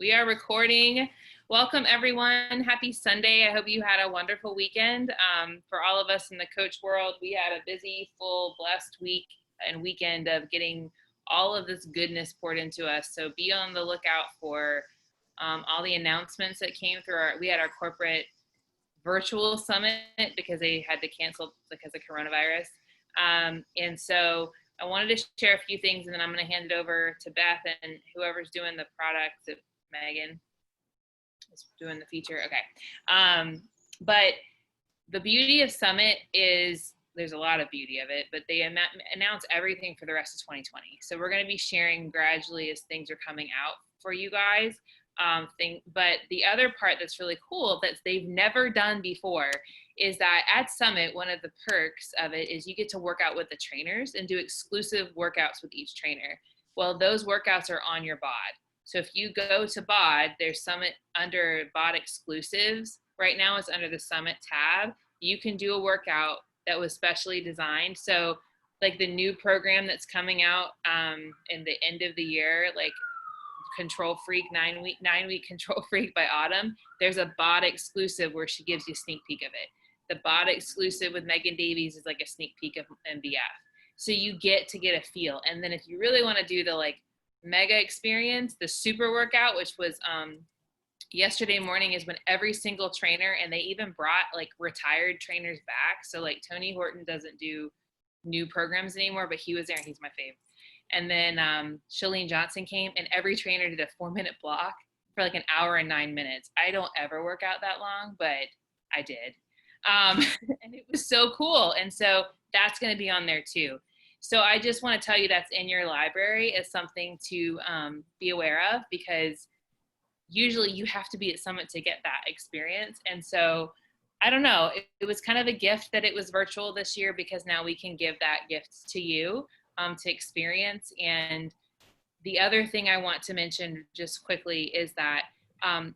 We are recording. Welcome, everyone. Happy Sunday. I hope you had a wonderful weekend. For all of us in the coach world, we had a busy, full, blessed week and weekend of getting all of this goodness poured into us. So be on the lookout for all the announcements that came through. We had our corporate virtual summit because they had to cancel because of coronavirus. And so I wanted to share a few things, and then I'm going to hand it over to Beth and whoever's doing the product. Megan is doing the feature. Okay. But the beauty of Summit is there's a lot of beauty of it, but they announce everything for the rest of 2020. So we're going to be sharing gradually as things are coming out for you guys. But the other part that's really cool that they've never done before is that at Summit, one of the perks of it is you get to work out with the trainers and do exclusive workouts with each trainer. Well, those workouts are on your bod. So if you go to bod, there's Summit under bod exclusives. Right now it's under the Summit tab. You can do a workout that was specially designed. So like the new program that's coming out in the end of the year, like Control Freak, 9-week Control Freak by Autumn, there's a bod exclusive where she gives you a sneak peek of it. The bod exclusive with Megan Davies is like a sneak peek of MBF. So you get to get a feel. And then if you really want to do the like mega experience, the super workout, which was yesterday morning, is when every single trainer, and they even brought like retired trainers back. So like Tony Horton doesn't do new programs anymore, but he was there and he's my fave. And then Shalene Johnson came, and every trainer did a 4-minute block for like an hour and 9 minutes. I don't ever work out that long, but I did. And it was so cool. And so that's going to be on there too. So I just want to tell you that's in your library as something to be aware of, because usually you have to be at Summit to get that experience. And so I don't know, it was kind of a gift that it was virtual this year, because now we can give that gift to you to experience. And the other thing I want to mention just quickly is that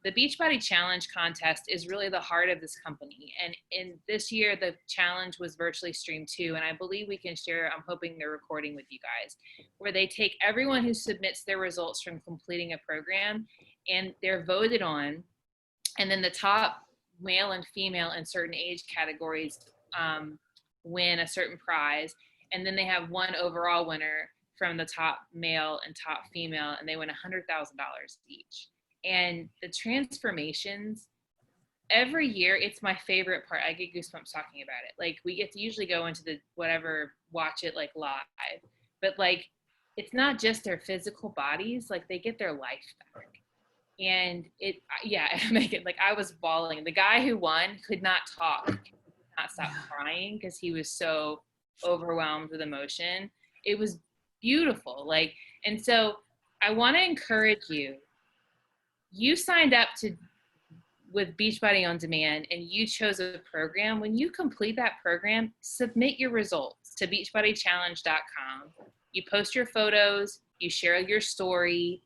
the Beachbody Challenge contest is really the heart of this company. And in this year, the challenge was virtually streamed too. And I believe we can share, I'm hoping they're recording with you guys, where they take everyone who submits their results from completing a program and they're voted on. And then the top male and female in certain age categories win a certain prize. And then they have one overall winner from the top male and top female, and they win $100,000 each. And the transformations every year, it's my favorite part. I get goosebumps talking about it. Like we get to usually go into the whatever, watch it like live, but like it's not just their physical bodies, like they get their life back. And it, yeah, Megan, like I was bawling. The guy who won could not talk, could not stop crying because he was so overwhelmed with emotion. It was beautiful. Like, and so I want to encourage you. You signed up with Beachbody On Demand and you chose a program. When you complete that program, submit your results to beachbodychallenge.com. You post your photos, you share your story,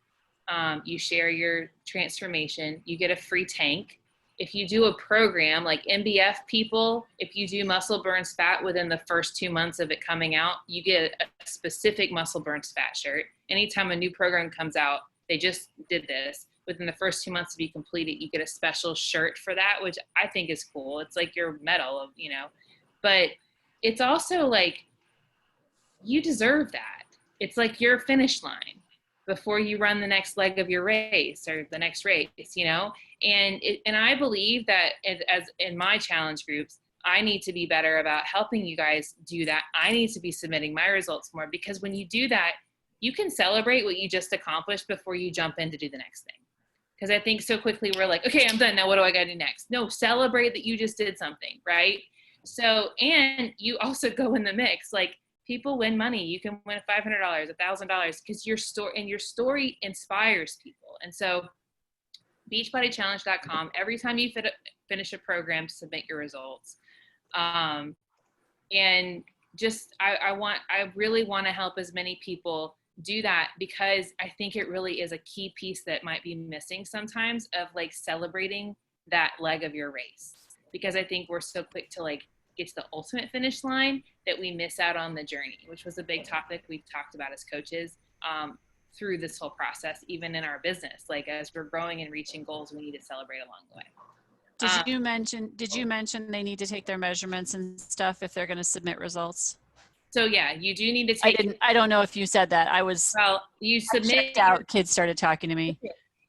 you share your transformation, you get a free tank. If you do a program like MBF people, if you do muscle burns fat within the first 2 months of it coming out, you get a specific muscle burns fat shirt. Anytime a new program comes out, they just did this. Within the first 2 months to be completed, you get a special shirt for that, which I think is cool. It's like your medal of, you know, but it's also like, you deserve that. It's like your finish line before you run the next leg of your race or the next race, you know? And I believe that as in my challenge groups, I need to be better about helping you guys do that. I need to be submitting my results more, because when you do that, you can celebrate what you just accomplished before you jump in to do the next thing. Because I think so quickly we're like, okay, I'm done. Now what do I got to do next? No, celebrate that you just did something, right? So, and you also go in the mix. Like people win money. You can win $500, $1,000 because your story inspires people. And so beachbodychallenge.com, every time you finish a program, submit your results. And just, I really want to help as many people do that, because I think it really is a key piece that might be missing sometimes of like celebrating that leg of your race. Because I think we're so quick to like get to the ultimate finish line that we miss out on the journey, which was a big topic we've talked about as coaches. through this whole process, even in our business. Like as we're growing and reaching goals, we need to celebrate along the way. Did you mention they need to take their measurements and stuff if they're going to submit results? So yeah, you do need to take. I don't know if you said that. Well, you submit. Checked out. Kids started talking to me.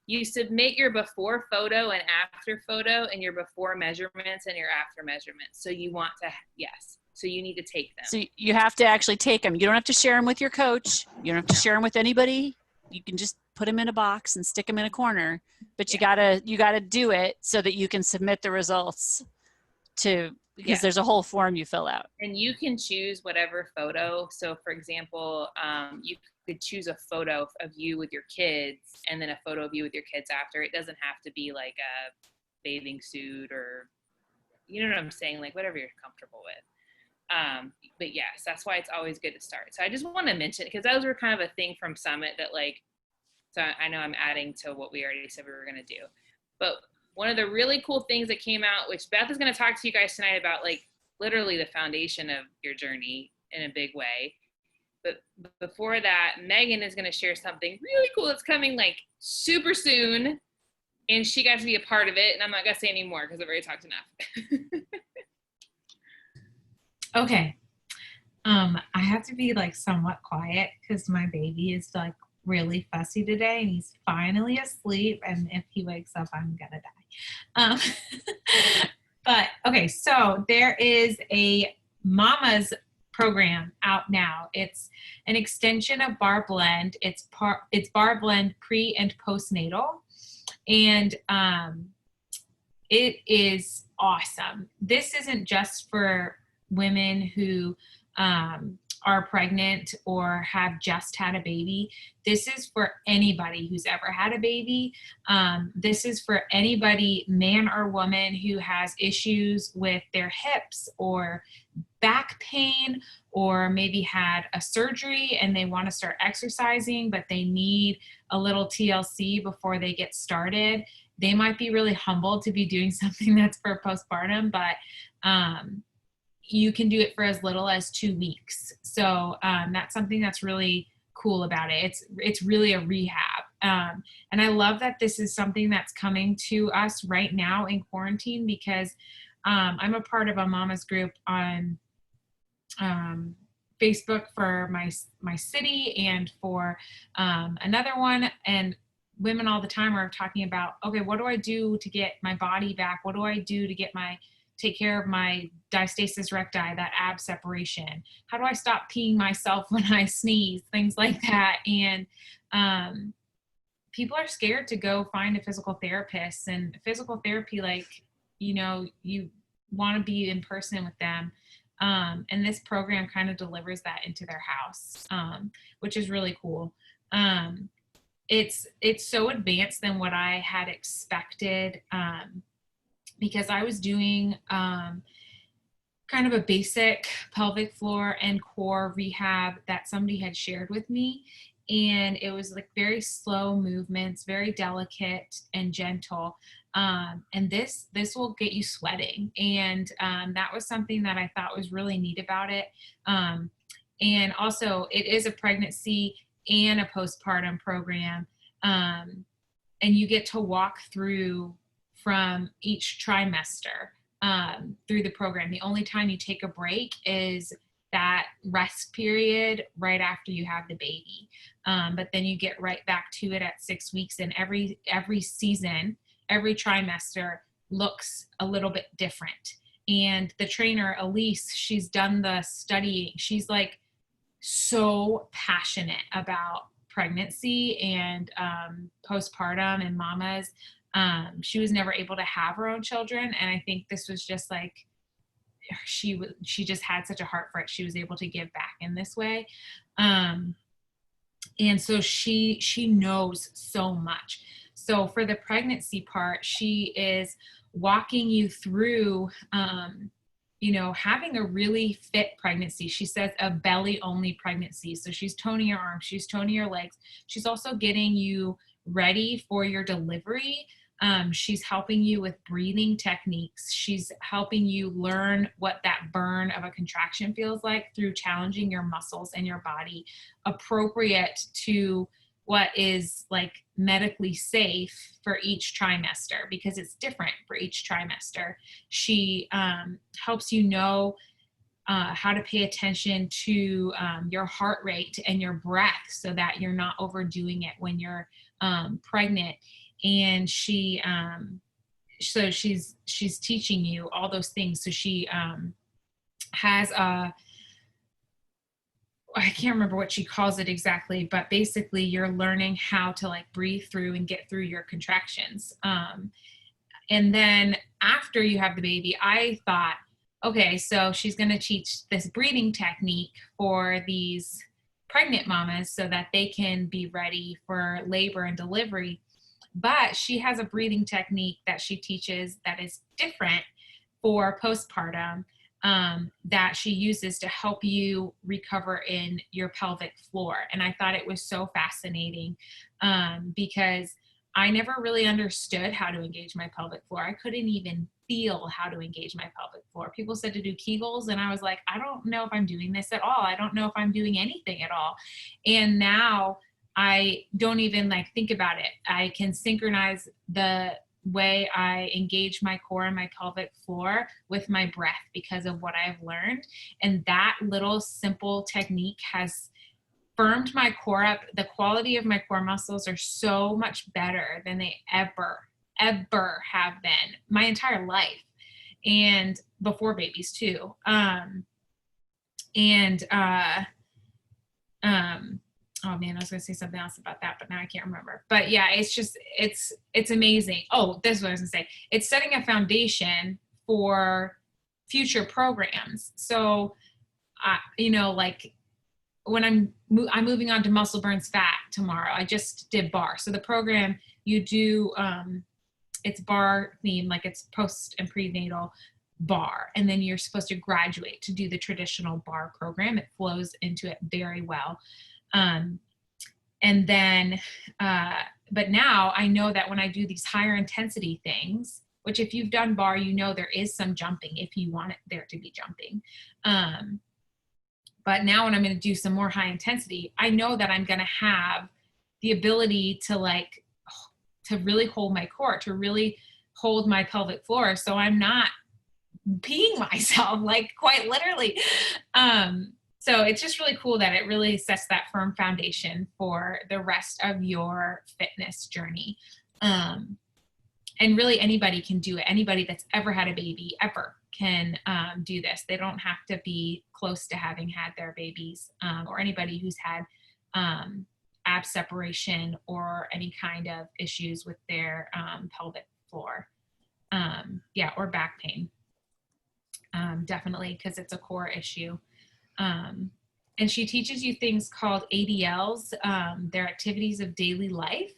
You submit your before photo and after photo, and your before measurements and your after measurements. So you want to, yes. So you need to take them. So you have to actually take them. You don't have to share them with your coach. You don't have to share them with anybody. You can just put them in a box and stick them in a corner. But you gotta do it so that you can submit the results because there's a whole form you fill out. And you can choose whatever photo. So for example, you could choose a photo of you with your kids and then a photo of you with your kids after. It doesn't have to be like a bathing suit or, you know what I'm saying? Like whatever you're comfortable with. But yes, that's why it's always good to start. So I just want to mention, because those were kind of a thing from Summit that like, so I know I'm adding to what we already said we were going to do, but one of the really cool things that came out, which Beth is going to talk to you guys tonight about, like literally the foundation of your journey in a big way. But before that, Megan is going to share something really cool that's coming like super soon. And she got to be a part of it. And I'm not going to say any more because I've already talked enough. Okay. I have to be like somewhat quiet because my baby is like really fussy today and he's finally asleep. And if he wakes up, I'm gonna die. But okay, so there is a mama's program out now. It's an extension of Bar Blend. It's Bar Blend pre and postnatal. And it is awesome. This isn't just for women who are pregnant or have just had a baby. This is for anybody who's ever had a baby. This is for anybody, man or woman, who has issues with their hips or back pain, or maybe had a surgery and they want to start exercising, but they need a little TLC before they get started. They might be really humbled to be doing something that's for postpartum, but you can do it for as little as 2 weeks. So that's something that's really cool about it. It's really a rehab. And I love that this is something that's coming to us right now in quarantine, because I'm a part of a mama's group on Facebook for my city and for another one. And women all the time are talking about, okay, what do I do to get my body back? What do I do to take care of my diastasis recti, that ab separation? How do I stop peeing myself when I sneeze? Things like that. And people are scared to go find a physical therapist, and physical therapy, like, you know, you want to be in person with them. And this program kind of delivers that into their house, which is really cool. It's so advanced than what I had expected, because I was doing kind of a basic pelvic floor and core rehab that somebody had shared with me. And it was like very slow movements, very delicate and gentle. And this will get you sweating. And that was something that I thought was really neat about it. And also it is a pregnancy and a postpartum program. And you get to walk through from each trimester through the program. The only time you take a break is that rest period right after you have the baby. But then you get right back to it at 6 weeks, and every season, every trimester looks a little bit different. And the trainer, Elise, she's done the studying. She's like so passionate about pregnancy and postpartum and mamas. She was never able to have her own children. And I think this was just like, she just had such a heart for it. She was able to give back in this way. And so she knows so much. So for the pregnancy part, she is walking you through, having a really fit pregnancy. She says a belly only pregnancy. So she's toning your arms, she's toning your legs. She's also getting you ready for your delivery. She's helping you with breathing techniques. She's helping you learn what that burn of a contraction feels like through challenging your muscles and your body, appropriate to what is like medically safe for each trimester, because it's different for each trimester. She helps you know how to pay attention to your heart rate and your breath so that you're not overdoing it when you're pregnant. And so she's teaching you all those things. So she has a, I can't remember what she calls it exactly, but basically you're learning how to like breathe through and get through your contractions. And then after you have the baby, I thought, okay, so she's going to teach this breathing technique for these pregnant mamas so that they can be ready for labor and delivery. But she has a breathing technique that she teaches that is different for postpartum, that she uses to help you recover in your pelvic floor. And I thought it was so fascinating because I never really understood how to engage my pelvic floor. I couldn't even feel how to engage my pelvic floor. People said to do Kegels, and I was like, I don't know if I'm doing this at all. I don't know if I'm doing anything at all. And now I don't even like think about it. I can synchronize the way I engage my core and my pelvic floor with my breath because of what I've learned. And that little simple technique has firmed my core up. The quality of my core muscles are so much better than they ever have been my entire life, and before babies too. Oh man, I was going to say something else about that, but now I can't remember. But yeah, it's just, it's amazing. Oh, this is what I was going to say. It's setting a foundation for future programs. So, like when I'm moving on to muscle burns fat tomorrow, I just did bar. So the program you do, it's bar themed, like it's post and prenatal bar. And then you're supposed to graduate to do the traditional bar program. It flows into it very well. And then, but now I know that when I do these higher intensity things, which if you've done bar, you know, there is some jumping if you want it there to be jumping. But now when I'm going to do some more high intensity, I know that I'm going to have the ability to really hold my core, to really hold my pelvic floor. So I'm not peeing myself, like quite literally. So it's just really cool that it really sets that firm foundation for the rest of your fitness journey. And really anybody can do it. Anybody that's ever had a baby ever can do this. They don't have to be close to having had their babies, or anybody who's had ab separation or any kind of issues with their pelvic floor. Or back pain. Definitely, because it's a core issue. And she teaches you things called ADLs, they're activities of daily life.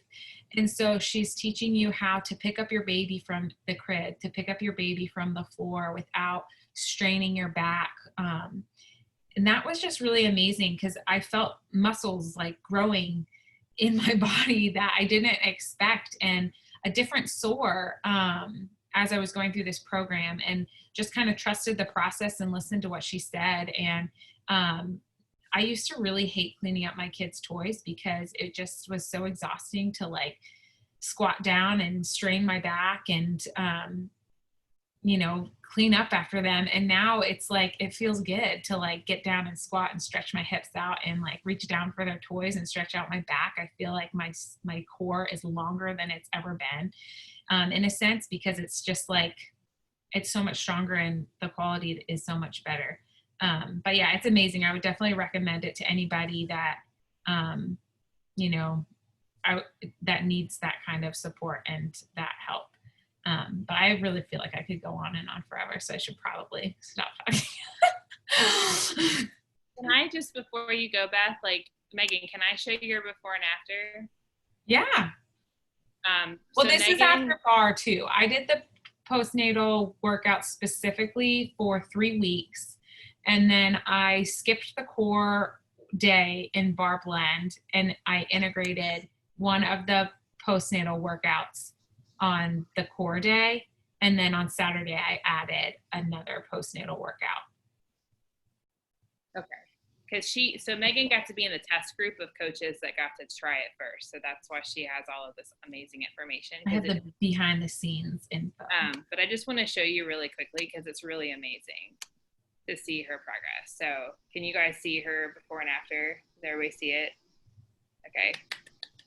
And so she's teaching you how to pick up your baby from the crib, to pick up your baby from the floor without straining your back. And that was just really amazing because I felt muscles like growing in my body that I didn't expect, and a different sore as I was going through this program, and just kind of trusted the process and listened to what she said. And I used to really hate cleaning up my kids' toys because it just was so exhausting to like squat down and strain my back and, clean up after them. And now it's like, it feels good to like get down and squat and stretch my hips out and like reach down for their toys and stretch out my back. I feel like my core is longer than it's ever been, in a sense, because it's just like, it's so much stronger and the quality is so much better. But yeah, it's amazing. I would definitely recommend it to anybody that, that needs that kind of support and that help. But I really feel like I could go on and on forever, so I should probably stop talking. Can I just, before you go, Beth, like Megan, can I show you your before and after? Yeah. So this is after bar too. I did the postnatal workout specifically for 3 weeks. And then I skipped the core day in bar blend, and I integrated one of the postnatal workouts on the core day. And then on Saturday, I added another postnatal workout. Okay. so Megan got to be in the test group of coaches that got to try it first. So that's why she has all of this amazing information. I have the behind the scenes info. But I just want to show you really quickly because it's really amazing to see her progress. So can you guys see her before and after? Does everybody see it? Okay.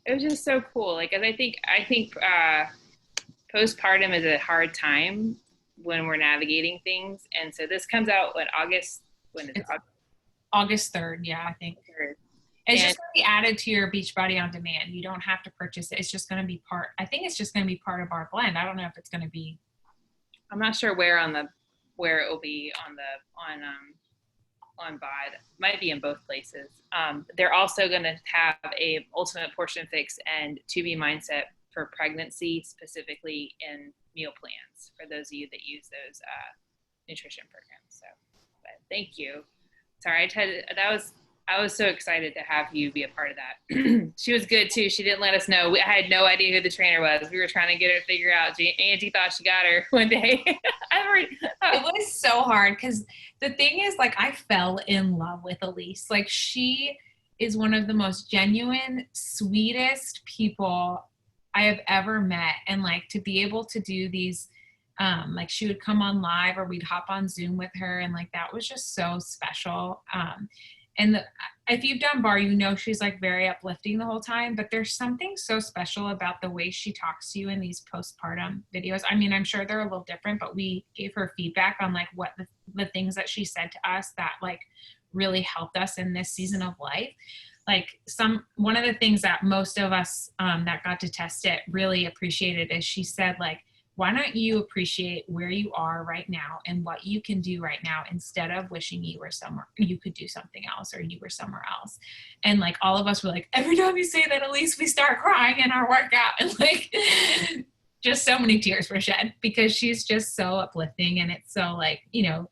It was just so cool. Like, I think postpartum is a hard time when we're navigating things. And so this comes out when is it? August 3rd. Yeah, I think. 3rd. It's just going to be added to your Beachbody On Demand. You don't have to purchase it. It's just going to be I think it's just going to be part of our blend. I don't know if it's going to be. I'm not sure where it will be on BOD. Might be in both places. They're also going to have a ultimate portion fix and 2B mindset for pregnancy, specifically in meal plans for those of you that use those nutrition programs. So, but thank you. Sorry, I was so excited to have you be a part of that. She was good too. She didn't let us know. I had no idea who the trainer was. We were trying to get her to figure out. Angie thought she got her one day. It was so hard because the thing is, like, I fell in love with Elise. Like, she is one of the most genuine, sweetest people I have ever met. And like, to be able to do these, like, she would come on live or we'd hop on Zoom with her. And like, that was just so special. And if you've done bar, you know she's like very uplifting the whole time, but there's something so special about the way she talks to you in these postpartum videos. I mean, I'm sure they're a little different, but we gave her feedback on like what the things that she said to us that like really helped us in this season of life. Like one of the things that most of us that got to test it really appreciated is she said, like, why don't you appreciate where you are right now and what you can do right now instead of wishing you were somewhere, you could do something else or you were somewhere else. And like, all of us were like, every time you say that, at least we start crying in our workout. And like, just so many tears were shed because she's just so uplifting. And it's so like, you know,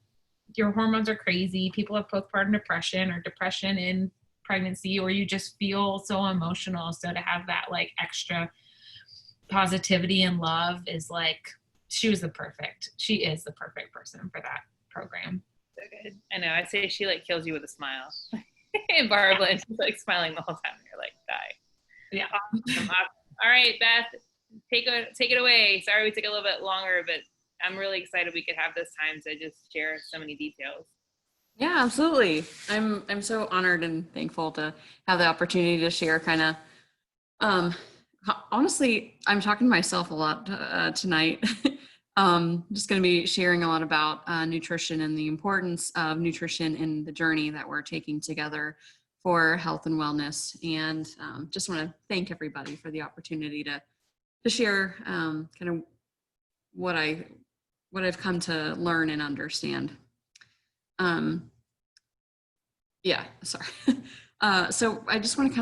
your hormones are crazy. People have postpartum depression or depression in pregnancy, or you just feel so emotional. So to have that like extra positivity and love is like, she is the perfect person for that program. So good. I know. I say she like kills you with a smile. And Barbara, and she's like smiling the whole time. You're like, die. Yeah. Awesome. All right, Beth, take it away. Sorry we took a little bit longer, but I'm really excited we could have this time to just share so many details. Yeah, absolutely. I'm so honored and thankful to have the opportunity to share kind of, honestly, I'm talking to myself a lot tonight. Just going to be sharing a lot about nutrition and the importance of nutrition in the journey that we're taking together for health and wellness. And just want to thank everybody for the opportunity to share kind of what I've come to learn and understand. Yeah, sorry. So I just want to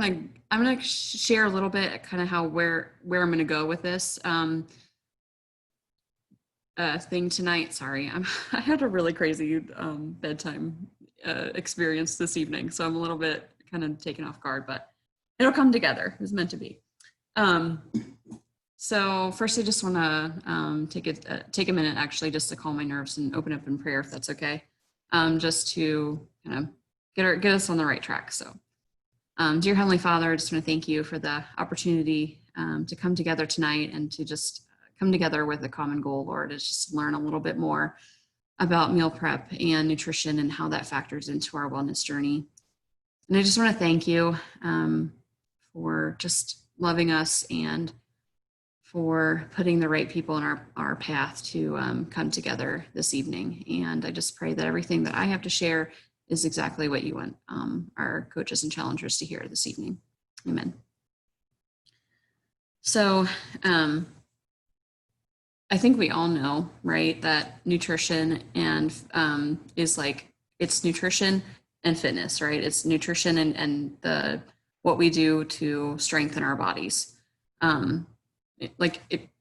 I'm going to share a little bit kind of where I'm going to go with this thing tonight. Sorry, I had a really crazy bedtime experience this evening, so I'm a little bit kind of taken off guard, but it'll come together. It was meant to be. So first, I just want to take a minute, actually, just to calm my nerves and open up in prayer, if that's okay, just to kind of get us on the right track. So, dear Heavenly Father, I just want to thank you for the opportunity to come together tonight and to just come together with a common goal, Lord, is just learn a little bit more about meal prep and nutrition and how that factors into our wellness journey. And I just want to thank you for just loving us and for putting the right people in our path to come together this evening. And I just pray that everything that I have to share is exactly what you want our coaches and challengers to hear this evening. Amen. So I think we all know, right, that nutrition and is like, it's nutrition and fitness, right? It's nutrition and what we do to strengthen our bodies.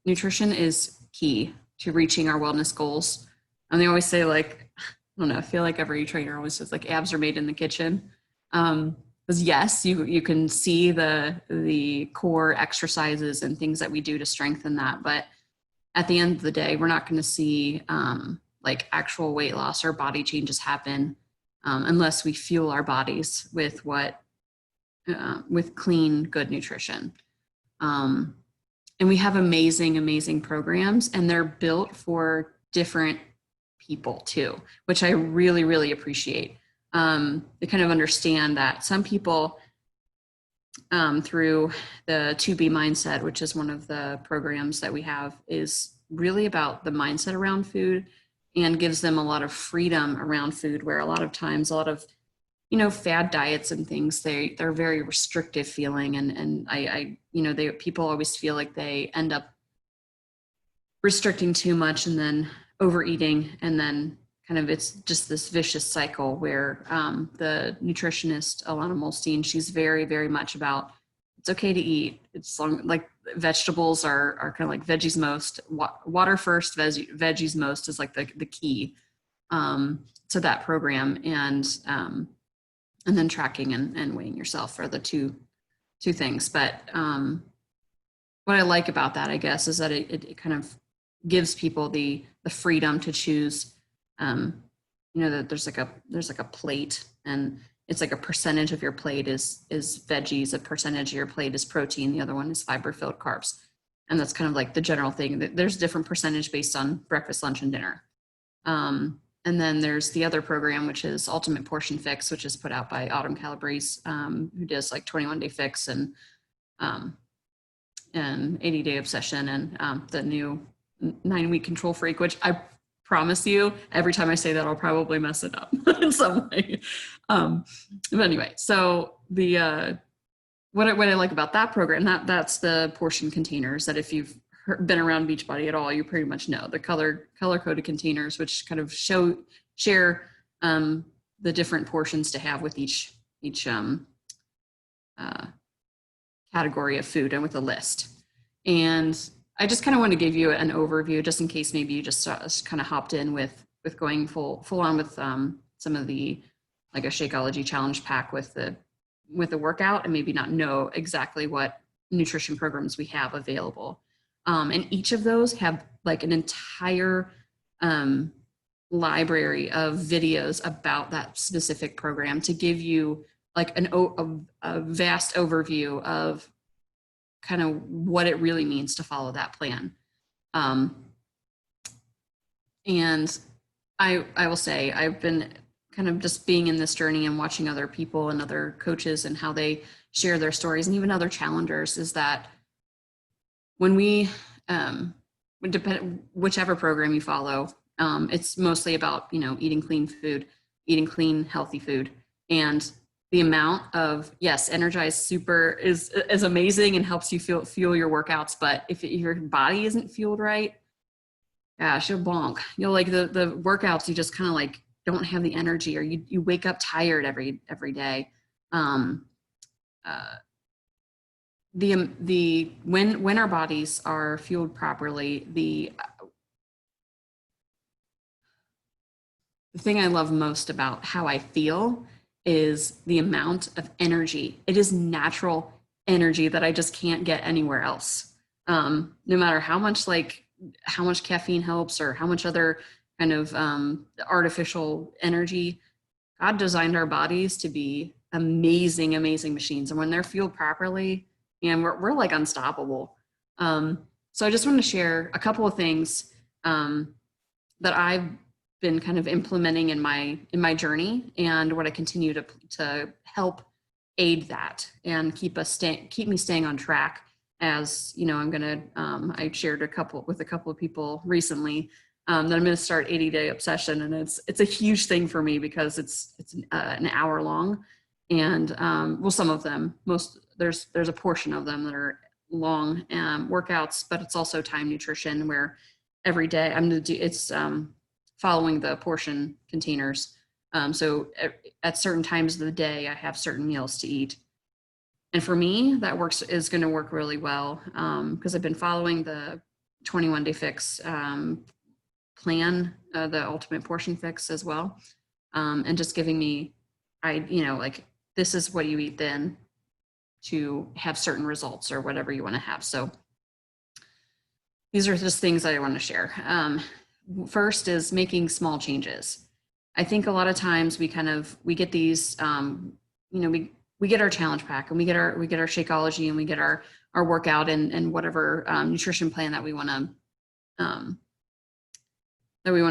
Nutrition is key to reaching our wellness goals. And they always say, like, I don't know, I feel like every trainer always says, like, abs are made in the kitchen. Because yes, you can see the core exercises and things that we do to strengthen that. But at the end of the day, we're not going to see like actual weight loss or body changes happen unless we fuel our bodies with with clean, good nutrition. And we have amazing, amazing programs, and they're built for different people too, which I really, really appreciate. They kind of understand that some people, through the 2B mindset, which is one of the programs that we have, is really about the mindset around food and gives them a lot of freedom around food, where a lot of times, a lot of, you know, fad diets and things, they're very restrictive feeling. And I you know, people always feel like they end up restricting too much and then overeating, and then kind of it's just this vicious cycle where the nutritionist Alana Molstein, she's very, very much about it's okay to eat. It's like vegetables are kind of like veggies most, water first, veggies most is like the key to that program, and then tracking and weighing yourself are the two things. But what I like about that, I guess, is that it kind of gives people the freedom to choose. You know, that there's like a plate, and it's like a percentage of your plate is veggies, a percentage of your plate is protein, the other one is fiber-filled carbs. And that's kind of like the general thing. There's different percentage based on breakfast, lunch, and dinner. And then there's the other program, which is Ultimate Portion Fix, which is put out by Autumn Calabrese, who does like 21-day fix and 80-day obsession, and the new 9-week control freak, which I promise you, every time I say that, I'll probably mess it up in some way. But anyway, so the what I like about that program, that's the portion containers that if you've been around Beachbody at all, you pretty much know the color coded containers, which kind of share the different portions to have with each category of food and with a list. And I just kind of want to give you an overview, just in case maybe you just kind of hopped in with going full on with some of the, like a Shakeology challenge pack with the workout, and maybe not know exactly what nutrition programs we have available. And each of those have like an entire library of videos about that specific program to give you like a vast overview of kind of what it really means to follow that plan. And I will say, I've been kind of just being in this journey and watching other people and other coaches and how they share their stories, and even other challengers, is that when we, whichever program you follow, it's mostly about, you know, eating clean food, eating clean, healthy food. And the amount of, yes, Energize Super is amazing and helps you fuel your workouts. But if your body isn't fueled right, gosh, you'll bonk. You'll like the workouts, you just kind of like don't have the energy, or you wake up tired every day. When our bodies are fueled properly, the thing I love most about how I feel is the amount of energy. It is natural energy that I just can't get anywhere else. No matter how much caffeine helps, or how much other kind of artificial energy. God designed our bodies to be amazing, amazing machines. And when they're fueled properly, and we're like unstoppable. So I just want to share a couple of things that I've been kind of implementing in my journey, and what I continue to help aid that and keep me staying on track. As you know, I shared with a couple of people recently that I'm going to start 80-day obsession, and it's a huge thing for me because it's an hour long, and well, some of them, there's a portion of them that are long workouts, but it's also time nutrition, where every day I'm going to do it's following the portion containers. So at certain times of the day, I have certain meals to eat. And for me, that is going to work really well because I've been following the 21-day fix plan, the Ultimate Portion Fix as well, and just giving me, like, this is what you eat then to have certain results or whatever you want to have. So these are just things I want to share. First is making small changes. I think a lot of times we get these, we get our challenge pack and we get our Shakeology and we get our workout and whatever nutrition plan that we want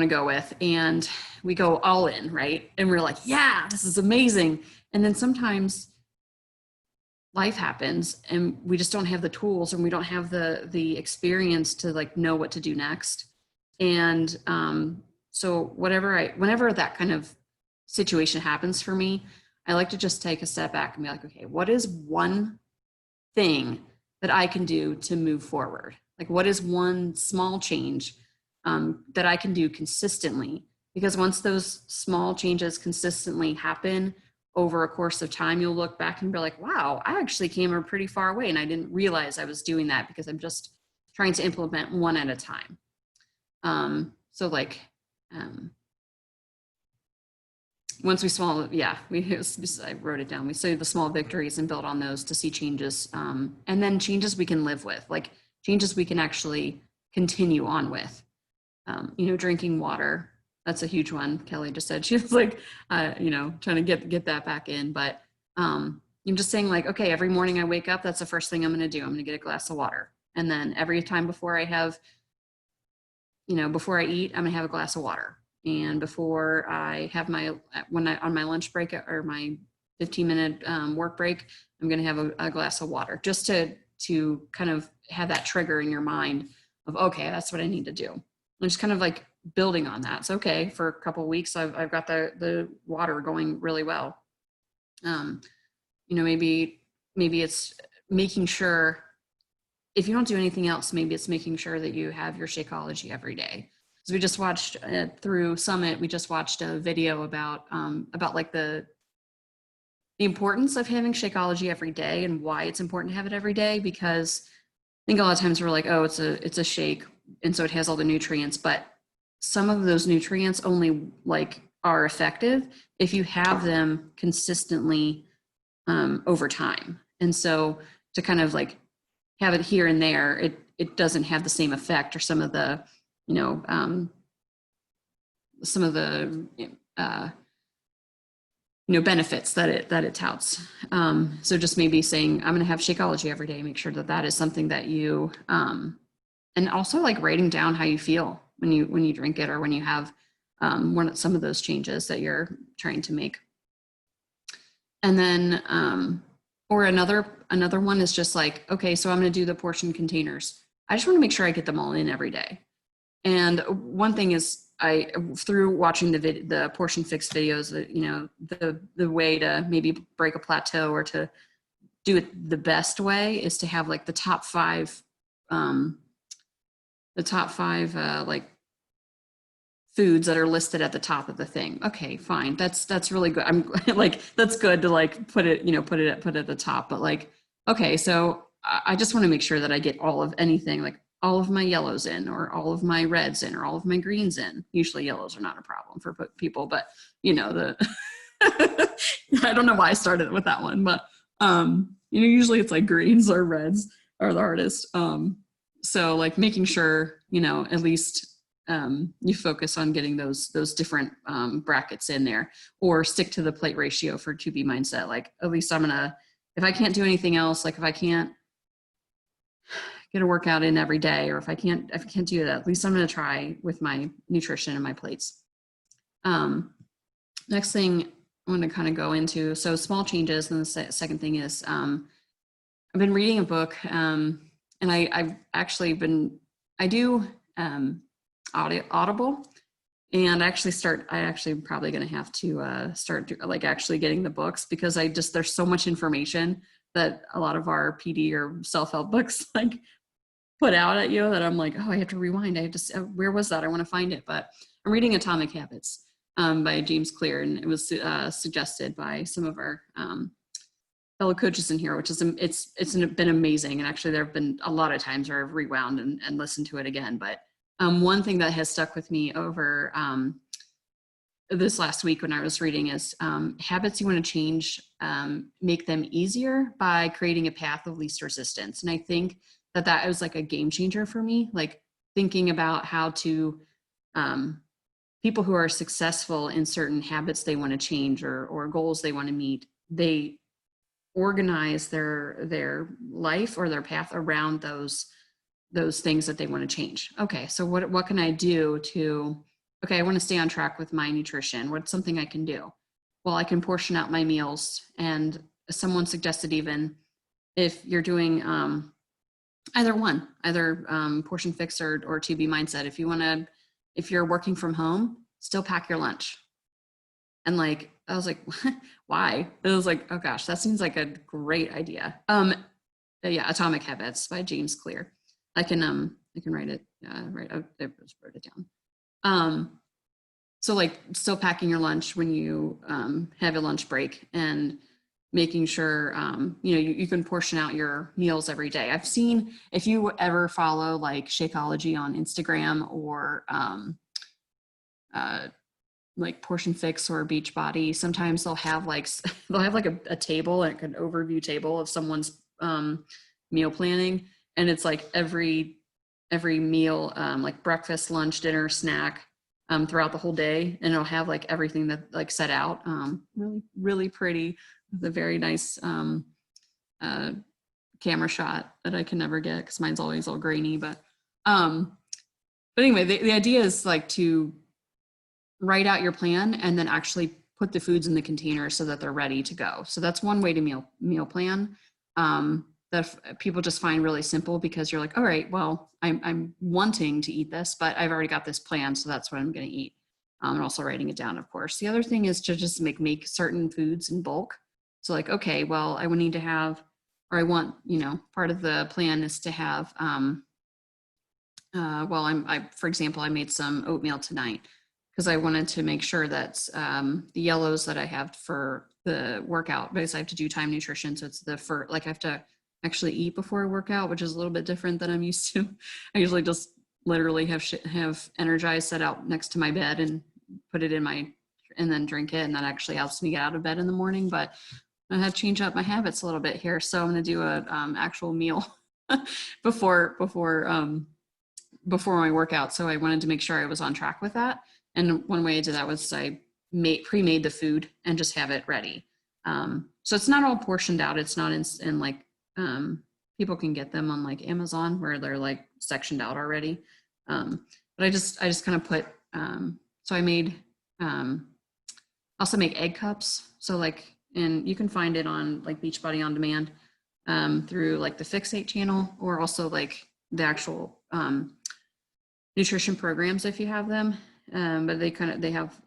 to go with, and we go all in, right? And we're like, yeah, this is amazing. And then sometimes life happens and we just don't have the tools and we don't have the experience to like know what to do next. And so whenever that kind of situation happens for me, I like to just take a step back and be like, okay, what is one thing that I can do to move forward? Like, what is one small change that I can do consistently? Because once those small changes consistently happen over a course of time, you'll look back and be like, wow, I actually came a pretty far away and I didn't realize I was doing that because I'm just trying to implement one at a time. So like, once I wrote it down. We say the small victories and build on those to see changes, and then changes we can live with, like changes we can actually continue on with. Drinking water, that's a huge one. Kelly just said she was like, trying to get that back in. But I'm just saying like, okay, every morning I wake up, that's the first thing I'm going to do. I'm going to get a glass of water. And then every time before I eat, I'm going to have a glass of water. And before I have on my lunch break or my 15-minute work break, I'm going to have a glass of water, just to kind of have that trigger in your mind of, okay, that's what I need to do. And just kind of like building on that. So, okay, for a couple of weeks, I've got the water going really well. Maybe it's making sure, if you don't do anything else, maybe it's making sure that you have your Shakeology every day. Because we just watched through Summit, we just watched a video about like the importance of having Shakeology every day and why it's important to have it every day. Because I think a lot of times we're like, oh, it's a shake, and so it has all the nutrients, but some of those nutrients only like are effective if you have them consistently over time. And so to kind of like have it here and there, it doesn't have the same effect, or some of the benefits that it touts. So just maybe saying, I'm going to have Shakeology every day, make sure that is something that you, and also like writing down how you feel when you drink it, or when you have some of those changes that you're trying to make. And then, or another one is just like, okay, so I'm going to do the portion containers. I just want to make sure I get them all in every day. And one thing is, through watching the portion fix videos, the way to maybe break a plateau or to do it the best way is to have like the top five like foods that are listed at the top of the thing. Okay, fine. That's really good. I'm like, that's good to like put it at the top, but like, okay, so I just want to make sure that I get all of anything, like all of my yellows in, or all of my reds in, or all of my greens in. Usually yellows are not a problem for people, but I don't know why I started with that one, but usually it's like greens or reds are the hardest. So like making sure, at least you focus on getting those different brackets in there, or stick to the plate ratio for 2B mindset. Like, at least if I can't do anything else, like if I can't get a workout in every day, or if I can't do that, at least I'm going to try with my nutrition and my plates. Next thing I want to kind of go into, so small changes. And the second thing is, I've been reading a book, and I've actually I do Audible, and I actually probably going to have to start like actually getting the books, because there's so much information that a lot of our PD or self-help books like put out at you, that I'm like, oh, I have to rewind. I have to, where was that? I want to find it. But I'm reading Atomic Habits by James Clear, and it was suggested by some of our fellow coaches in here, which is, it's been amazing. And actually there have been a lot of times where I've rewound and listened to it again. But one thing that has stuck with me over this last week when I was reading is habits you want to change, make them easier by creating a path of least resistance. And I think that was like a game changer for me, like thinking about how to people who are successful in certain habits they want to change or goals they want to meet, they organize their life or their path around those things that they want to change. Okay, so what can I do to, okay, I want to stay on track with my nutrition. What's something I can do? Well, I can portion out my meals, and someone suggested even if you're doing either portion fix or 2B mindset, if you're working from home, still pack your lunch. And like, I was like, why? It was like, oh gosh, that seems like a great idea. Yeah, Atomic Habits by James Clear. I can write it, I just wrote it down. So like still packing your lunch when you have a lunch break, and making sure, you can portion out your meals every day. I've seen, if you ever follow like Shakeology on Instagram, or like Portion Fix or Beachbody, sometimes they'll have like a table, like an overview table of someone's meal planning. And it's like every meal, like breakfast, lunch, dinner, snack, throughout the whole day. And it'll have like everything that like set out, really, really pretty, with a very nice camera shot that I can never get because mine's always all grainy. But anyway, the idea is like to write out your plan and then actually put the foods in the container so that they're ready to go. So that's one way to meal plan, that people just find really simple, because you're like, all right, well, I'm wanting to eat this, but I've already got this plan, so that's what I'm going to eat. And also writing it down, of course. The other thing is to just make certain foods in bulk. So like, okay, well, I would need to have, or I want, part of the plan is to have, for example, I made some oatmeal tonight because I wanted to make sure that the yellows that I have for the workout, because I have to do time nutrition. So it's I have to actually eat before I work out, which is a little bit different than I'm used to. I usually just literally have Energize set out next to my bed and put it in and then drink it. And that actually helps me get out of bed in the morning. But I had to change up my habits a little bit here. So I'm going to do a actual meal before my workout. So I wanted to make sure I was on track with that. And one way I did that was I pre-made the food and just have it ready. So it's not all portioned out. It's not in like, people can get them on like Amazon where they're like sectioned out already. But I just kind of put, so I made, also make egg cups. So like, and you can find it on like Beachbody On Demand, through like the Fixate channel, or also like the actual, nutrition programs if you have them. But they have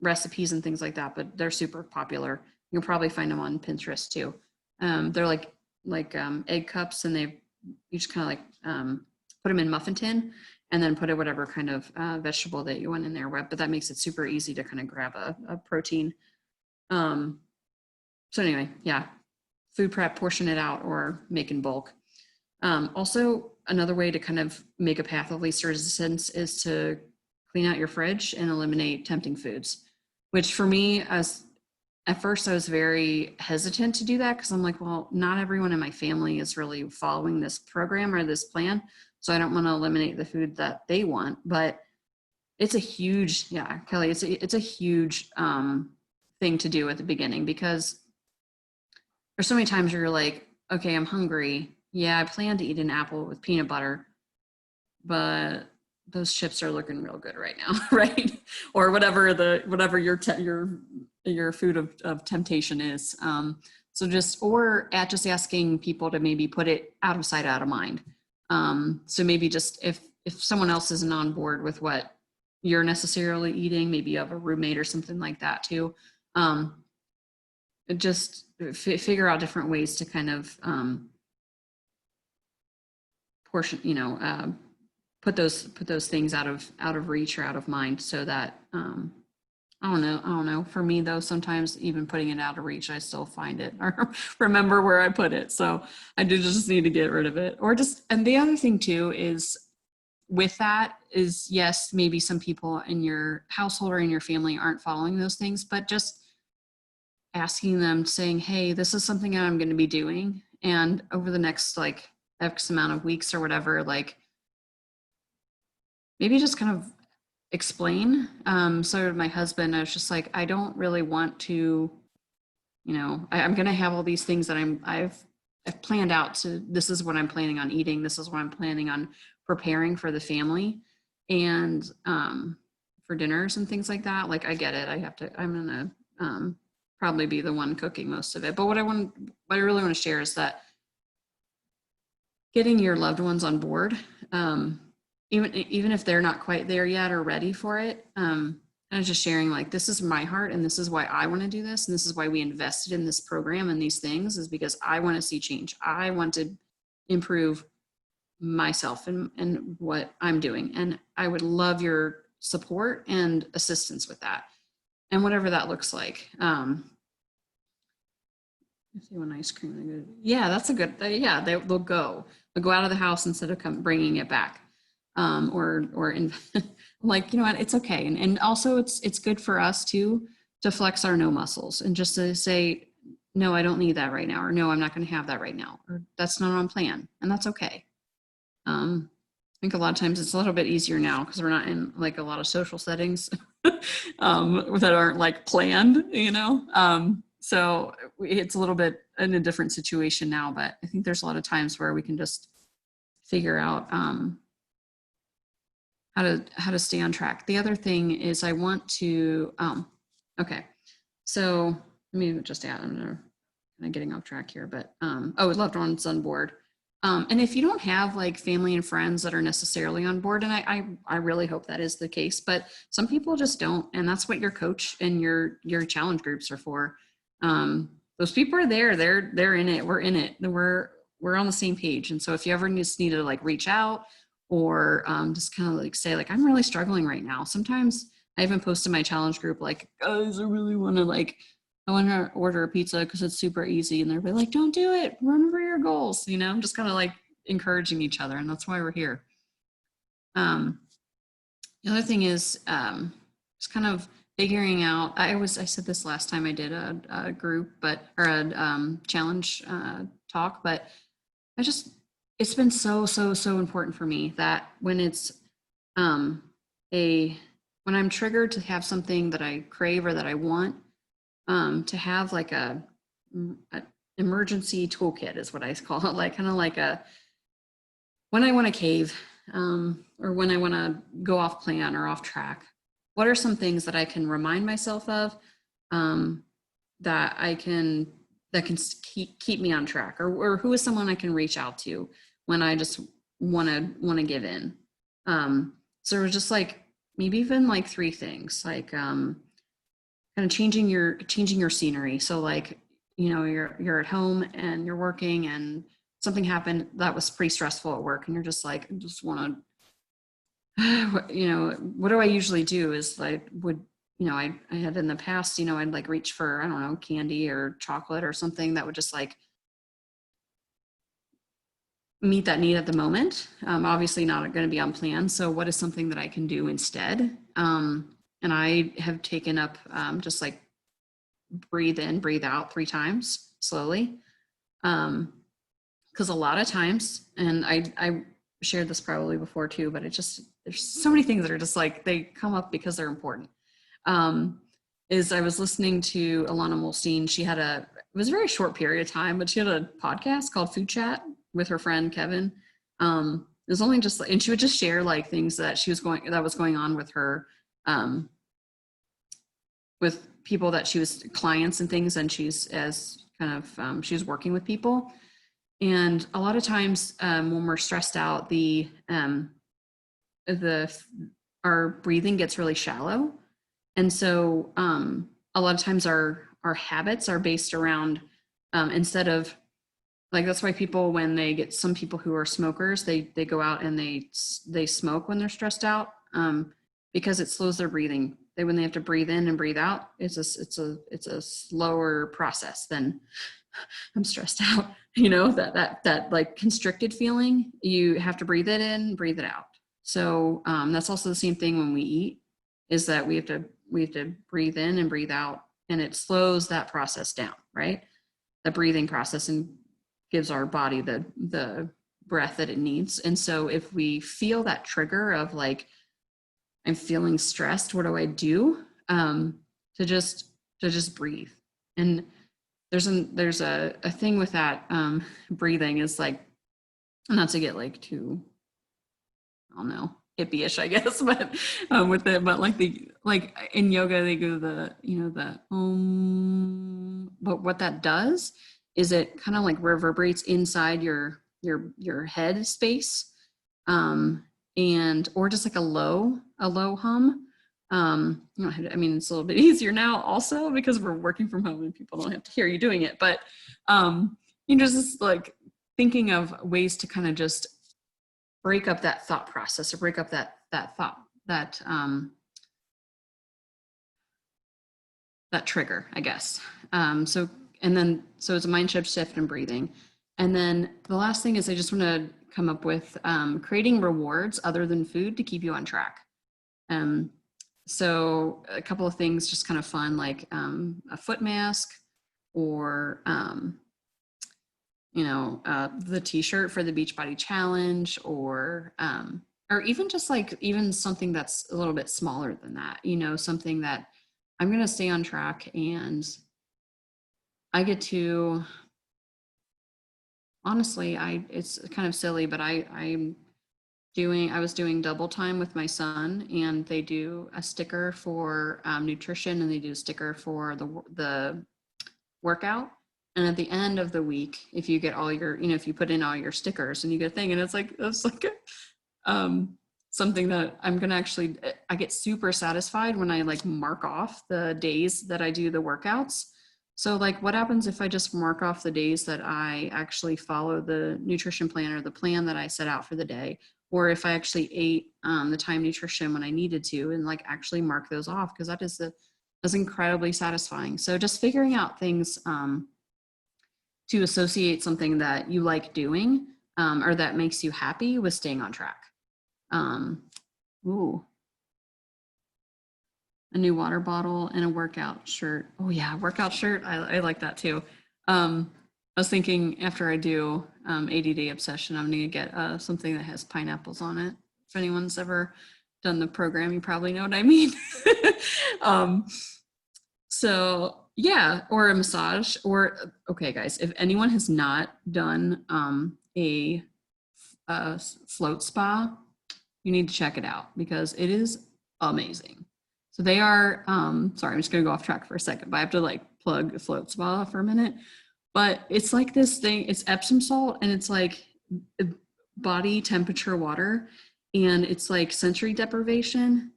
recipes and things like that, but they're super popular. You'll probably find them on Pinterest too. They're like egg cups, and you just kind of like put them in muffin tin and then put whatever kind of vegetable that you want in there. But that makes it super easy to kind of grab a protein. So anyway, yeah, food prep, portion it out, or make in bulk. Also, another way to kind of make a path of least resistance is to clean out your fridge and eliminate tempting foods, which for me, at first I was very hesitant to do that, because I'm like, well, not everyone in my family is really following this program or this plan. So I don't want to eliminate the food that they want, but it's a huge, yeah, Kelly, it's a huge thing to do at the beginning, because there's so many times where you're like, okay, I'm hungry. Yeah, I plan to eat an apple with peanut butter, but those chips are looking real good right now, right? Or whatever your food of temptation is. So just asking people to maybe put it out of sight, out of mind. So maybe just if someone else isn't on board with what you're necessarily eating, maybe you have a roommate or something like that too. Just figure out different ways to kind of portion, put those things out of reach or out of mind, so that I don't know. For me though, sometimes even putting it out of reach, I still find it or remember where I put it. So I do just need to get rid of it. And the other thing too is with that is, yes, maybe some people in your household or in your family aren't following those things, but just asking them, saying, hey, this is something I'm going to be doing. And over the next like X amount of weeks or whatever, like maybe just kind of explain. So to my husband, I was just like, I don't really want to, I'm going to have all these things that I've planned out to, this is what I'm planning on eating. This is what I'm planning on preparing for the family and for dinners and things like that. Like, I get it. I'm going to probably be the one cooking most of it. But what I really want to share is that getting your loved ones on board, even if they're not quite there yet or ready for it, and just sharing like, this is my heart and this is why I want to do this. And this is why we invested in this program and these things, is because I want to see change. I want to improve myself and what I'm doing. And I would love your support and assistance with that. And whatever that looks like. If you want ice cream, yeah, that's a good, yeah, they'll go out of the house instead of bringing it back. Or in like, you know what, it's okay. And also it's good for us too, to flex our no muscles and just to say, no, I don't need that right now. Or no, I'm not going to have that right now. Or that's not on plan. And that's okay. I think a lot of times it's a little bit easier now because we're not in like a lot of social settings that aren't like planned, so it's a little bit in a different situation now, but I think there's a lot of times where we can just figure out how to stay on track. The other thing is I want to, okay. So let me just add, I'm kind of getting off track here, but loved ones on board. And if you don't have like family and friends that are necessarily on board, and I really hope that is the case, but some people just don't. And that's what your coach and your challenge groups are for. Those people are there, they're in it. We're in it. We're on the same page. And so if you ever just need to like reach out or just kind of like say like, I'm really struggling right now. Sometimes I even posted my challenge group, like, guys, I really want to order a pizza because it's super easy. And they're like, don't do it. Remember your goals. I'm just kind of like encouraging each other. And that's why we're here. The other thing is just kind of figuring out, I said this last time I did a group, or a challenge talk, but it's been so important for me that when it's when I'm triggered to have something that I crave or that I want, to have like a emergency toolkit is what I call it, like kind of like when I want to cave, or when I want to go off plan or off track, what are some things that I can remind myself of, that can keep me on track, or who is someone I can reach out to when I just want to give in. So it was just like, maybe even like 3 things, like, kind of changing your scenery. So like, you're at home and you're working and something happened that was pretty stressful at work. And you're just like, I just want to, what do I usually do is like, I had in the past, I'd like reach for, I don't know, candy or chocolate or something that would just like meet that need at the moment. Obviously not going to be on plan. So what is something that I can do instead? And I have taken up just like breathe in, breathe out 3 times slowly. Because a lot of times, and I shared this probably before too, but there's so many things that are just like, they come up because they're important. Is I was listening to Alana Molstein. It was a very short period of time, but she had a podcast called Food Chat with her friend Kevin. It was only just, and she would just share like things that was going on with her, with people that she was clients and things, and she's working with people. And a lot of times when we're stressed out, our breathing gets really shallow. And so a lot of times our habits are based around, instead of like, that's why some people who are smokers, they go out and they smoke when they're stressed out, because it slows their breathing. When they have to breathe in and breathe out, it's a slower process than I'm stressed out, that like constricted feeling, you have to breathe it in, breathe it out. So that's also the same thing when we eat, is that we have to breathe in and breathe out, and it slows that process down, right? The breathing process, and gives our body the breath that it needs. And so if we feel that trigger of like, I'm feeling stressed, what do I do? To just breathe. And there's a thing with that breathing is like, not to get like too, I don't know, hippie-ish, I guess, but with it, but like in yoga, they go the, the but what that does is it kind of like reverberates inside your head space, and or just like a low hum. I mean, it's a little bit easier now also because we're working from home and people don't have to hear you doing it, but just like thinking of ways to kind of just break up that thought process, or break up that thought, that trigger, I guess. So it's a mind shift and breathing. And then the last thing is I just want to come up with creating rewards other than food to keep you on track. So a couple of things just kind of fun, like a foot mask, or the t-shirt for the Beachbody Challenge, or even just like even something that's a little bit smaller than that, something that I'm going to stay on track, and I get to, honestly, it's kind of silly, but I was doing double time with my son, and they do a sticker for nutrition, and they do a sticker for the workout. And at the end of the week, if you get all your, if you put in all your stickers and you get a thing, and it's like something that I'm going to actually, I get super satisfied when I like mark off the days that I do the workouts. So like, what happens if I just mark off the days that I actually follow the nutrition plan, or the plan that I set out for the day, or if I actually ate the time nutrition when I needed to, and like actually mark those off, because that's incredibly satisfying. So just figuring out things to associate something that you like doing, or that makes you happy, with staying on track. A new water bottle and a workout shirt. Oh yeah, workout shirt. I like that too. I was thinking after I do ADD Obsession, I'm gonna get something that has pineapples on it. If anyone's ever done the program, you probably know what I mean. So yeah, or a massage, or okay guys, if anyone has not done a float spa, you need to check it out, because it is amazing. So they are, sorry, I'm just gonna go off track for a second, but I have to like plug the float spa for a minute. But it's like this thing, it's Epsom salt, and it's like body temperature water, and it's like sensory deprivation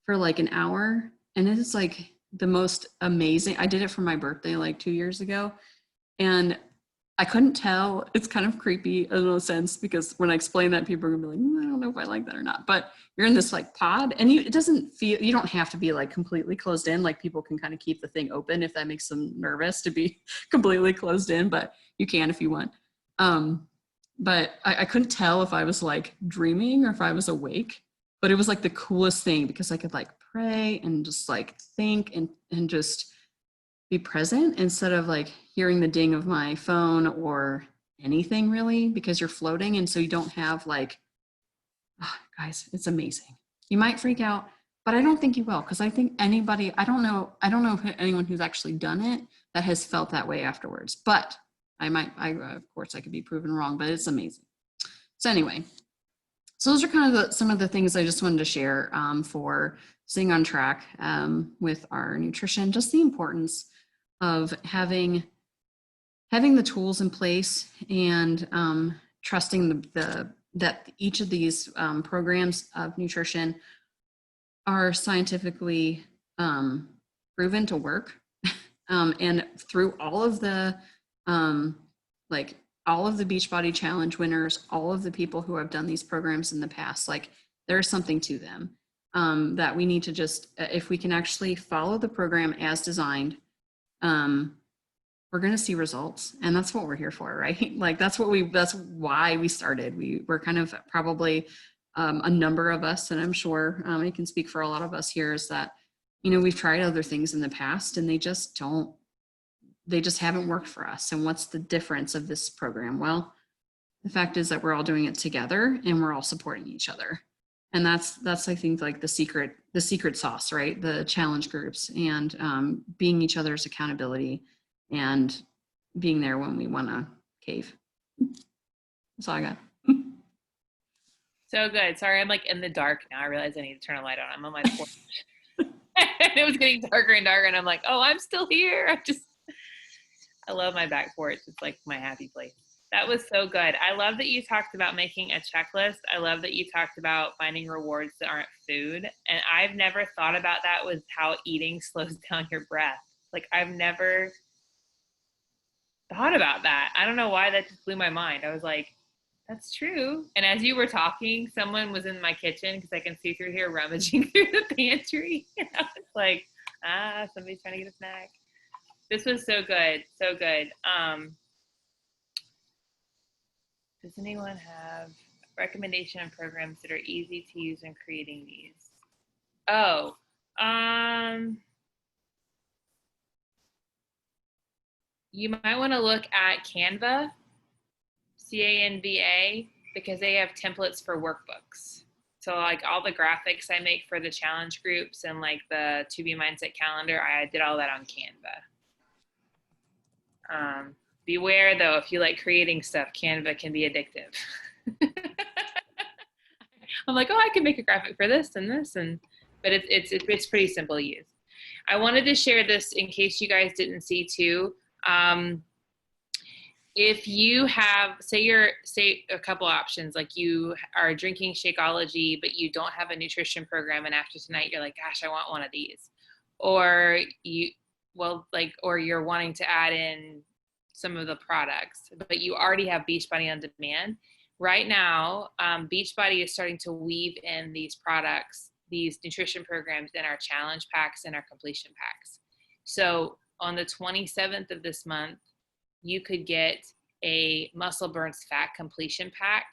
for like an hour. And it is like the most amazing. I did it for my birthday like 2 years ago, and I couldn't tell. It's kind of creepy in a sense, because when I explain that, people are gonna be like, I don't know if I like that or not. But you're in this like pod, and it doesn't feel, you don't have to be like completely closed in. Like people can kind of keep the thing open if that makes them nervous to be completely closed in, but you can if you want. But I couldn't tell if I was like dreaming or if I was awake, but it was like the coolest thing, because I could like pray and just like think and just be present, instead of like hearing the ding of my phone or anything really, because you're floating. And so you don't have like, oh, guys, it's amazing. You might freak out, but I don't think you will, because I think anybody, I don't know anyone who's actually done it that has felt that way afterwards, but of course I could be proven wrong, but it's amazing. So anyway, so those are kind of some of the things I just wanted to share for staying on track with our nutrition, just the importance of having the tools in place, and trusting that each of these programs of nutrition are scientifically proven to work. And through all of the all of the Beachbody Challenge winners, all of the people who have done these programs in the past, like there's something to them that we need to just, if we can actually follow the program as designed, we're going to see results. And that's what we're here for, right? Like that's why we started. We're kind of probably a number of us, and I'm sure I can speak for a lot of us here, is that, we've tried other things in the past and they just haven't worked for us. And what's the difference of this program? Well, the fact is that we're all doing it together and we're all supporting each other. And that's I think like the secret sauce, right? The challenge groups and being each other's accountability and being there when we want to cave. That's all I got. So good. Sorry, I'm like in the dark now. I realize I need to turn a light on. I'm on my porch. It was getting darker and darker, and I'm like, oh, I'm still here. I love my back porch. It's like my happy place. That was so good. I love that you talked about making a checklist. I love that you talked about finding rewards that aren't food. And I've never thought about that with how eating slows down your breath. Like I've never thought about that. I don't know why that just blew my mind. I was like, that's true. And as you were talking, someone was in my kitchen because I can see through here rummaging through the pantry. And I was like, somebody's trying to get a snack. This was so good. So good. Does anyone have recommendation on programs that are easy to use in creating these? Oh, you might want to look at Canva, Canva, because they have templates for workbooks. So like all the graphics I make for the challenge groups and like the To Be Mindset calendar, I did all that on Canva. Beware though, if you like creating stuff, Canva can be addictive. I'm like, oh, I can make a graphic for this and this, but it's pretty simple to use. I wanted to share this in case you guys didn't see too. If you have, say a couple options, like you are drinking Shakeology, but you don't have a nutrition program, and after tonight you're like, gosh, I want one of these, or or you're wanting to add in some of the products, but you already have Beachbody on demand. Right now, Beachbody is starting to weave in these products, these nutrition programs in our challenge packs and our completion packs. So on the 27th of this month, you could get a Muscle Burns Fat completion pack,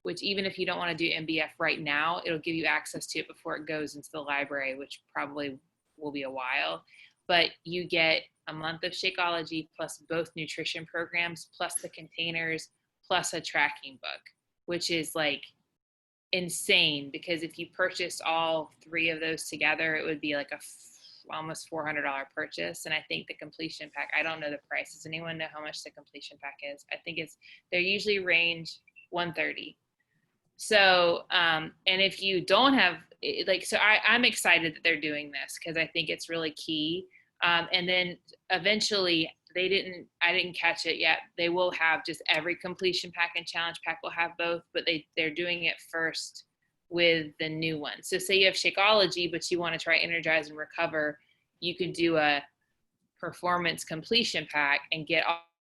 which even if you don't want to do MBF right now, it'll give you access to it before it goes into the library, which probably will be a while. But you get a month of Shakeology plus both nutrition programs, plus the containers, plus a tracking book, which is like insane, because if you purchased all three of those together, it would be like almost $400 purchase. And I think the completion pack, I don't know the price. Does anyone know how much the completion pack is? I think they usually range $130. So, and if you don't have, I'm excited that they're doing this because I think it's really key. And then eventually I didn't catch it yet. They will have just every completion pack and challenge pack will have both, but they're doing it first with the new one. So say you have Shakeology, but you want to try Energize and Recover, you could do a performance completion pack and get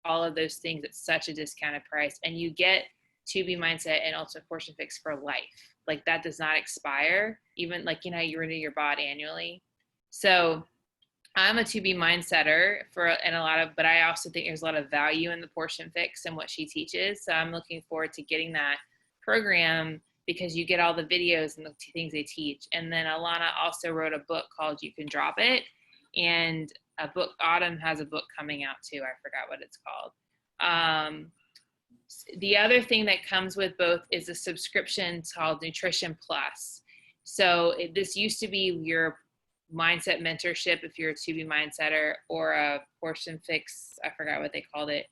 all of those things at such a discounted price. And you get To Be Mindset and Ultimate Portion Fix for life. Like that does not expire, even like, you renew your bod annually. So I'm a To Be Mindsetter but I also think there's a lot of value in the Portion Fix and what she teaches. So I'm looking forward to getting that program because you get all the videos and the things they teach. And then Alana also wrote a book called You Can Drop It. And Autumn has a book coming out too. I forgot what it's called. The other thing that comes with both is a subscription called Nutrition Plus. So this used to be your mindset mentorship if you're a To Be Mindsetter, or a Portion Fix, I forgot what they called it.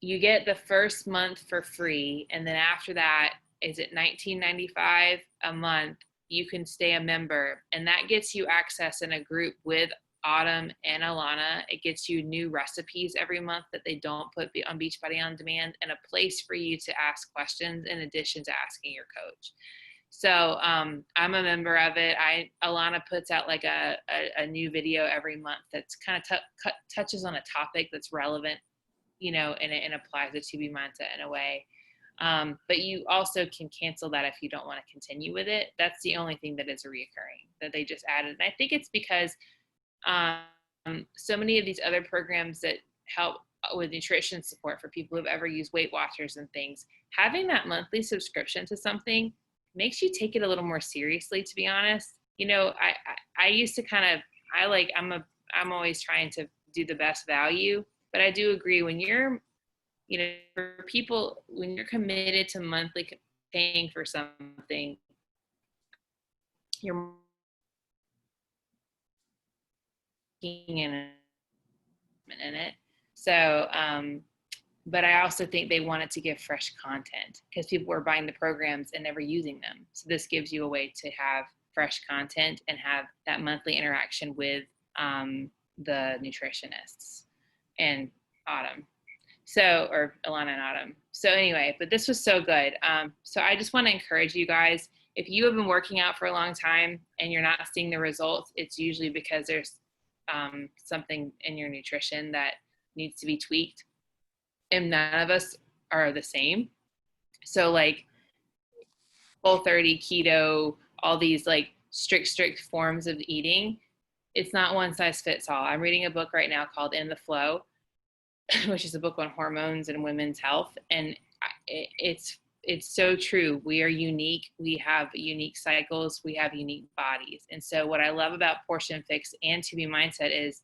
You get the first month for free, and then after that, is it $19.95 a month? You can stay a member, and that gets you access in a group with Autumn and Alana. It gets you new recipes every month that they don't put on Beachbody On Demand, and a place for you to ask questions in addition to asking your coach. So I'm a member of it. Alana puts out like a new video every month that's kind of touches on a topic that's relevant, and applies it To Be Mindset in a way. But you also can cancel that if you don't want to continue with it. That's the only thing that is reoccurring that they just added. And I think it's because so many of these other programs that help with nutrition support for people who've ever used Weight Watchers and things, having that monthly subscription to something makes you take it a little more seriously, to be honest. I used to I'm always trying to do the best value, but I do agree when you're, for people, when you're committed to monthly paying for something, you're making an investment in it. So, but I also think they wanted to give fresh content because people were buying the programs and never using them. So this gives you a way to have fresh content and have that monthly interaction with the nutritionists and Autumn. So, or Alana and Autumn. So anyway, but this was so good. So I just want to encourage you guys, if you have been working out for a long time and you're not seeing the results, it's usually because there's something in your nutrition that needs to be tweaked. And none of us are the same. So like Whole30, keto, all these like strict forms of eating, it's not one size fits all. I'm reading a book right now called In the Flow, which is a book on hormones and women's health. And it's so true. We are unique. We have unique cycles. We have unique bodies. And so what I love about Portion Fix and To Be Mindset is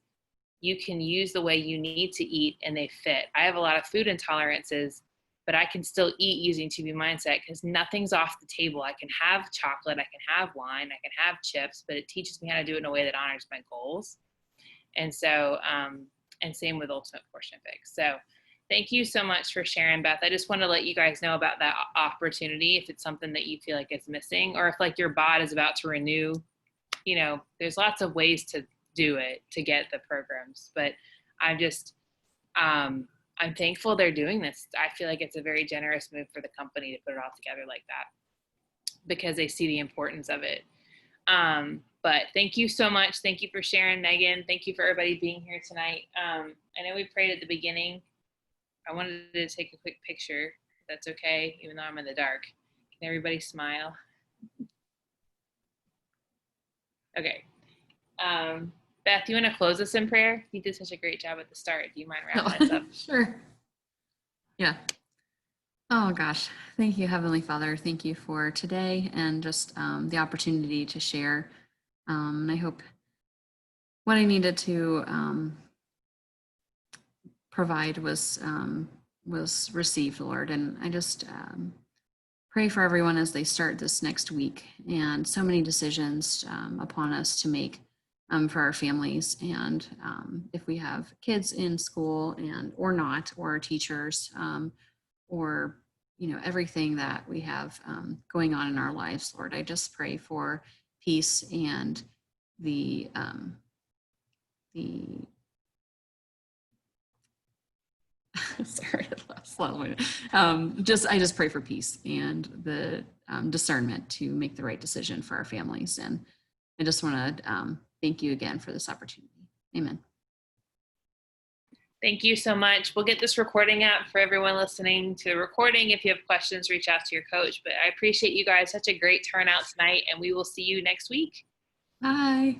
you can use the way you need to eat and they fit. I have a lot of food intolerances, but I can still eat using To Be Mindset because nothing's off the table. I can have chocolate, I can have wine, I can have chips, but it teaches me how to do it in a way that honors my goals. And so, and same with Ultimate Portion Fix. So thank you so much for sharing, Beth. I just want to let you guys know about that opportunity if it's something that you feel like is missing, or if like your bod is about to renew. You know, there's lots of ways to do it to get the programs, but I'm just I'm thankful they're doing this. I feel like it's a very generous move for the company to put it all together like that because they see the importance of it. But thank you so much. Thank you for sharing, Megan. Thank you for everybody being here tonight. I know we prayed at the beginning. I wanted to take a quick picture, if that's okay, even though I'm in the dark. Can everybody smile? Okay. Beth, you want to close us in prayer? You did such a great job at the start. Do you mind wrapping us up? Sure. Yeah. Oh gosh. Thank you, Heavenly Father. Thank you for today and just the opportunity to share. And I hope what I needed to provide was received, Lord. And I just pray for everyone as they start this next week, and so many decisions upon us to make for our families. And if we have kids in school and or not, or teachers, or everything that we have going on in our lives, Lord, I just pray for peace and the sorry, I just pray for peace and the discernment to make the right decision for our families. And I just want to thank you again for this opportunity. Amen. Thank you so much. We'll get this recording out for everyone listening to the recording. If you have questions, reach out to your coach. But I appreciate you guys. Such a great turnout tonight, and we will see you next week. Bye.